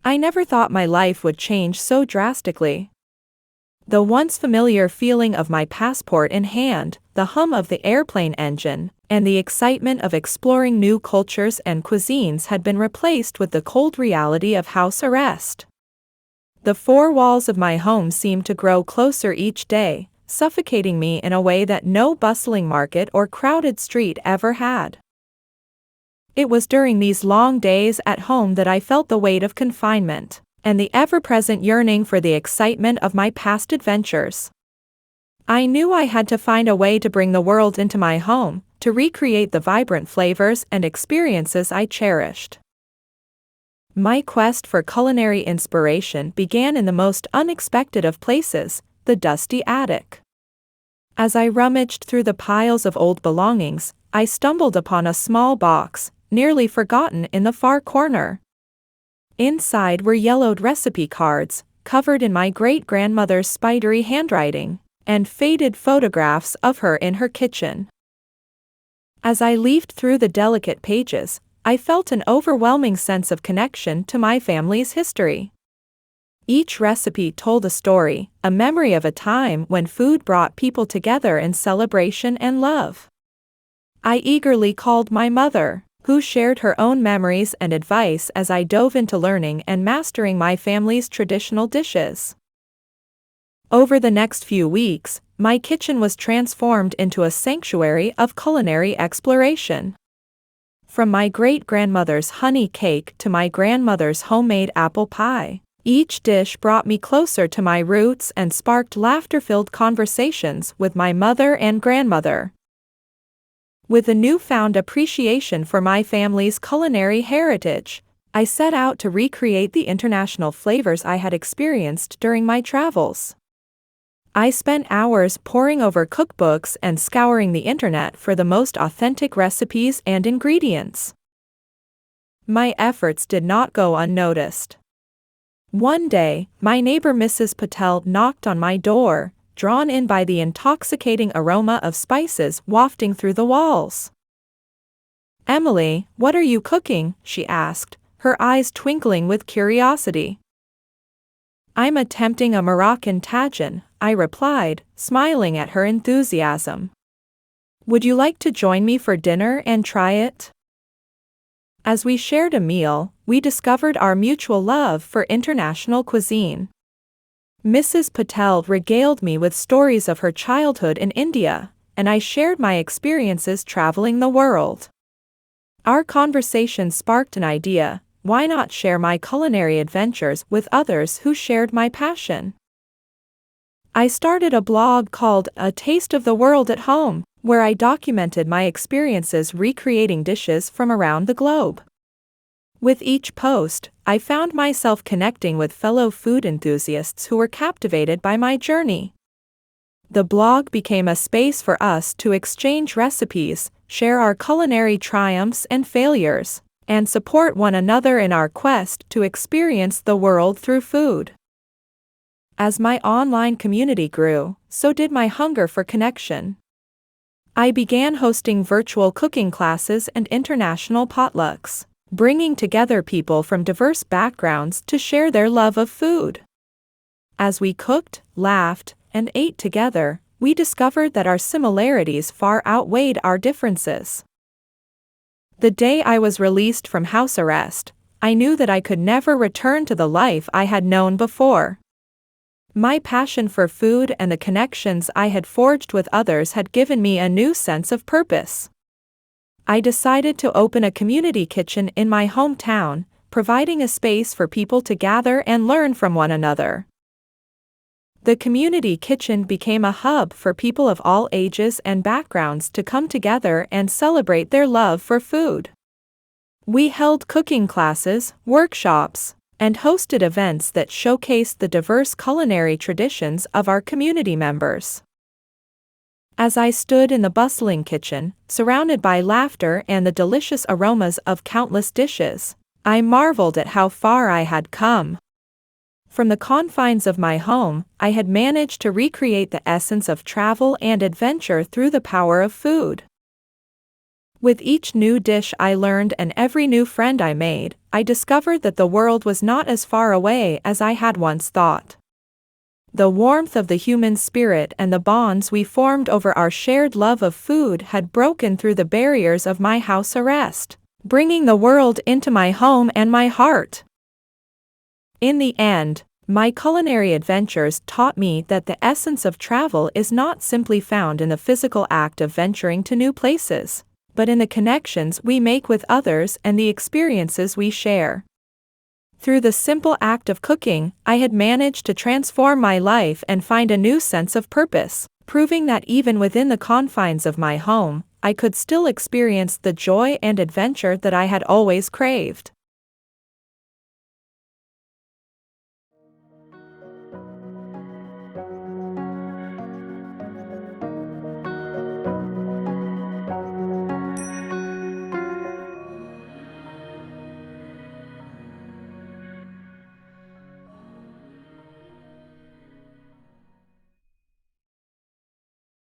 I never thought my life would change so drastically. The once familiar feeling of my passport in hand, the hum of the airplane engine, and the excitement of exploring new cultures and cuisines had been replaced with the cold reality of house arrest. The four walls of my home seemed to grow closer each day, suffocating me in a way that no bustling market or crowded street ever had. It was during these long days at home that I felt the weight of confinement, and the ever-present yearning for the excitement of my past adventures. I knew I had to find a way to bring the world into my home, to recreate the vibrant flavors and experiences I cherished. My quest for culinary inspiration began in the most unexpected of places, the dusty attic. As I rummaged through the piles of old belongings, I stumbled upon a small box, nearly forgotten in the far corner. Inside were yellowed recipe cards, covered in my great-grandmother's spidery handwriting, and faded photographs of her in her kitchen. As I leafed through the delicate pages, I felt an overwhelming sense of connection to my family's history. Each recipe told a story, a memory of a time when food brought people together in celebration and love. I eagerly called my mother, who shared her own memories and advice as I dove into learning and mastering my family's traditional dishes. Over the next few weeks, my kitchen was transformed into a sanctuary of culinary exploration. From my great-grandmother's honey cake to my grandmother's homemade apple pie, each dish brought me closer to my roots and sparked laughter-filled conversations with my mother and grandmother. With a newfound appreciation for my family's culinary heritage, I set out to recreate the international flavors I had experienced during my travels. I spent hours poring over cookbooks and scouring the internet for the most authentic recipes and ingredients. My efforts did not go unnoticed. One day, my neighbor Mrs. Patel knocked on my door, drawn in by the intoxicating aroma of spices wafting through the walls. "Emily, what are you cooking?" she asked, her eyes twinkling with curiosity. "I'm attempting a Moroccan tagine," I replied, smiling at her enthusiasm. "Would you like to join me for dinner and try it?" As we shared a meal, we discovered our mutual love for international cuisine. Mrs. Patel regaled me with stories of her childhood in India, and I shared my experiences traveling the world. Our conversation sparked an idea: why not share my culinary adventures with others who shared my passion? I started a blog called A Taste of the World at Home, where I documented my experiences recreating dishes from around the globe. With each post, I found myself connecting with fellow food enthusiasts who were captivated by my journey. The blog became a space for us to exchange recipes, share our culinary triumphs and failures, and support one another in our quest to experience the world through food. As my online community grew, so did my hunger for connection. I began hosting virtual cooking classes and international potlucks, bringing together people from diverse backgrounds to share their love of food. As we cooked, laughed, and ate together, we discovered that our similarities far outweighed our differences. The day I was released from house arrest, I knew that I could never return to the life I had known before. My passion for food and the connections I had forged with others had given me a new sense of purpose. I decided to open a community kitchen in my hometown, providing a space for people to gather and learn from one another. The community kitchen became a hub for people of all ages and backgrounds to come together and celebrate their love for food. We held cooking classes, workshops, and hosted events that showcased the diverse culinary traditions of our community members. As I stood in the bustling kitchen, surrounded by laughter and the delicious aromas of countless dishes, I marveled at how far I had come. From the confines of my home, I had managed to recreate the essence of travel and adventure through the power of food. With each new dish I learned and every new friend I made, I discovered that the world was not as far away as I had once thought. The warmth of the human spirit and the bonds we formed over our shared love of food had broken through the barriers of my house arrest, bringing the world into my home and my heart. In the end, my culinary adventures taught me that the essence of travel is not simply found in the physical act of venturing to new places, but in the connections we make with others and the experiences we share. Through the simple act of cooking, I had managed to transform my life and find a new sense of purpose, proving that even within the confines of my home, I could still experience the joy and adventure that I had always craved.